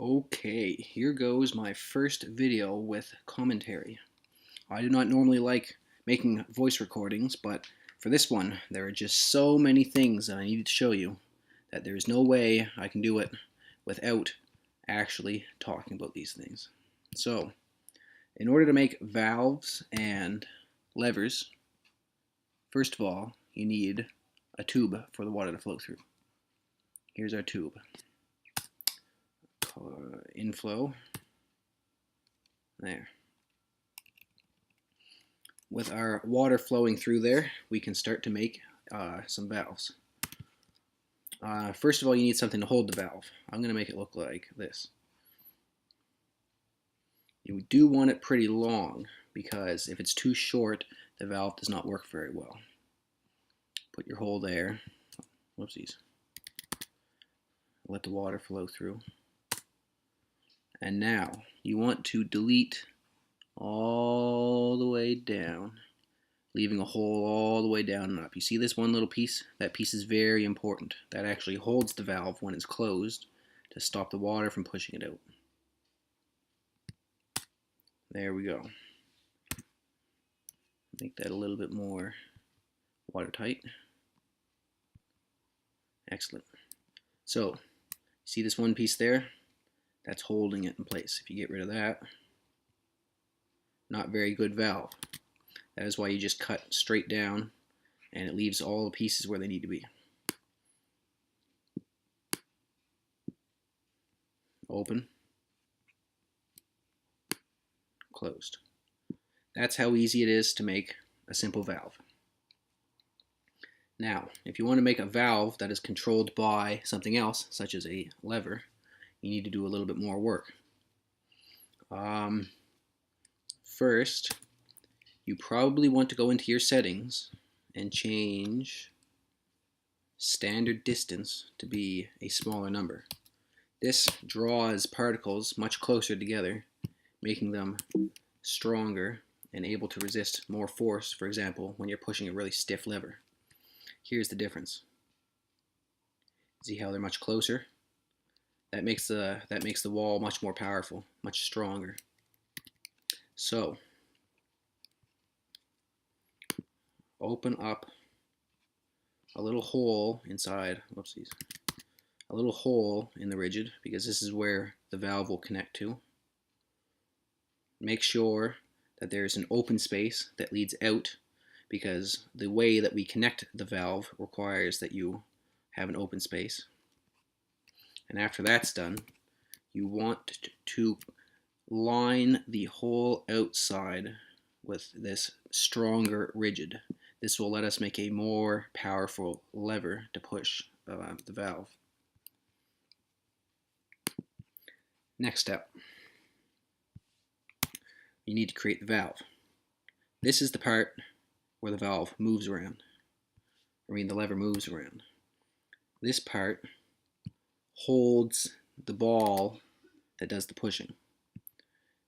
Okay, here goes my first video with commentary. I do not normally like making voice recordings, but for this one, there are just so many things that I needed to show you that there is no way I can do it without actually talking about these things. So, in order to make valves and levers, first of all, you need a tube for the water to flow through. Here's our tube. Inflow. There. With our water flowing through there, we can start to make some valves. First of all, you need something to hold the valve. I'm going to make it look like this. You do want it pretty long, because if it's too short, the valve does not work very well. Put your hole there. Whoopsies. Let the water flow through. And now, you want to delete all the way down, leaving a hole all the way down and up. You see this one little piece? That piece is very important. That actually holds the valve when it's closed to stop the water from pushing it out. There we go. Make that a little bit more watertight. Excellent. So, see this one piece there? That's holding it in place. If you get rid of that, not very good valve. That is why you just cut straight down and it leaves all the pieces where they need to be. Open, closed. That's how easy it is to make a simple valve. Now, if you want to make a valve that is controlled by something else, such as a lever, you need to do a little bit more work. First, you probably want to go into your settings and change standard distance to be a smaller number. This draws particles much closer together, making them stronger and able to resist more force, for example, when you're pushing a really stiff lever. Here's the difference. See how they're much closer? That makes the wall much more powerful, much stronger. So, open up a little hole inside, whoopsies, a little hole in the rigid, because this is where the valve will connect to. Make sure that there's an open space that leads out, because the way that we connect the valve requires that you have an open space. And after that's done, you want to line the whole outside with this stronger rigid. This will let us make a more powerful lever to push the valve. Next step, you need to create the valve. This is the part where the valve moves around. The lever moves around. This part holds the ball that does the pushing.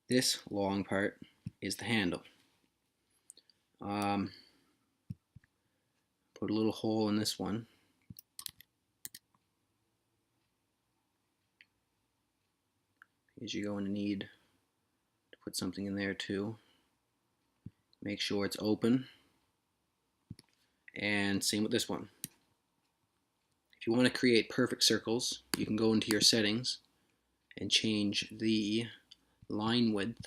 This long part is the handle. Put a little hole in this one. Because you're going to need to put something in there too. Make sure it's open. And same with this one. If you want to create perfect circles, you can go into your settings and change the line width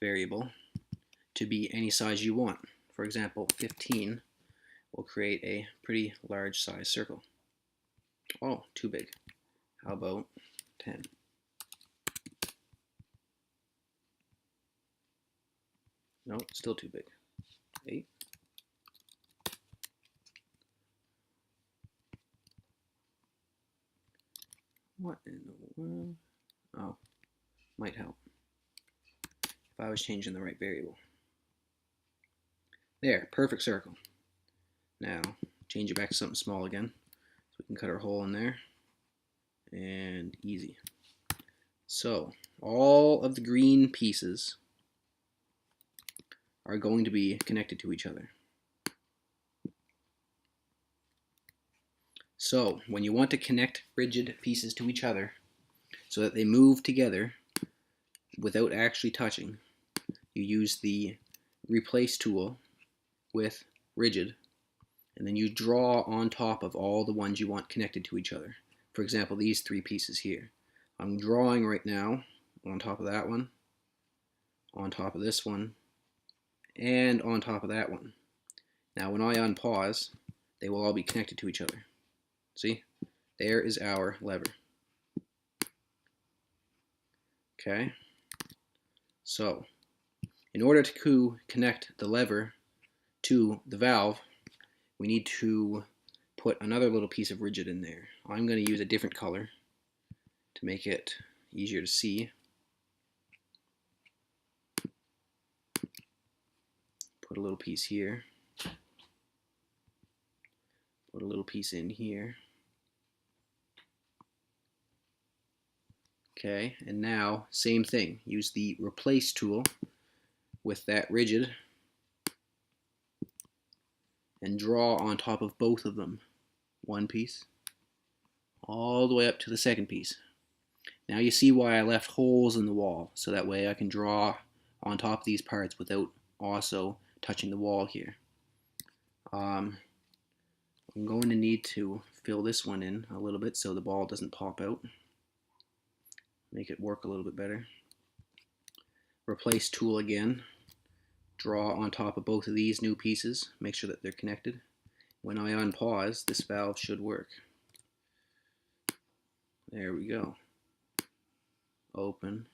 variable to be any size you want. For example, 15 will create a pretty large size circle. Oh, too big. How about 10? No, still too big. 8. What in the world? Oh, might help if I was changing the right variable. There, perfect circle. Now, change it back to something small again. So we can cut our hole in there. And easy. So, all of the green pieces are going to be connected to each other. So, when you want to connect rigid pieces to each other, so that they move together without actually touching, you use the replace tool with rigid, and then you draw on top of all the ones you want connected to each other. For example, these three pieces here. I'm drawing right now on top of that one, on top of this one, and on top of that one. Now when I unpause, they will all be connected to each other. See? There is our lever. Okay? So, in order to connect the lever to the valve, we need to put another little piece of rigid in there. I'm going to use a different color to make it easier to see. Put a little piece here. Put a little piece in here. Okay, and now same thing. Use the replace tool with that rigid and draw on top of both of them one piece all the way up to the second piece. Now you see why I left holes in the wall, so that way I can draw on top of these parts without also touching the wall here. I'm going to need to fill this one in a little bit so the ball doesn't pop out. Make it work a little bit better. Replace tool again. Draw on top of both of these new pieces. Make sure that they're connected. When I unpause, this valve should work. There we go. Open.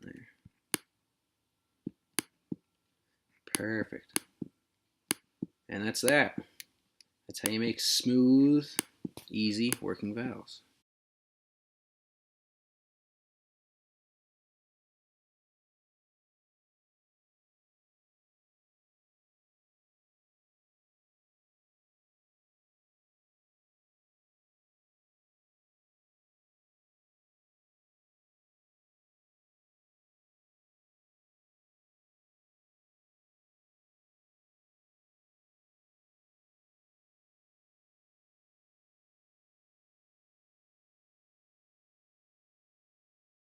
There. Perfect. And that's that. That's how you make smooth, easy working valves.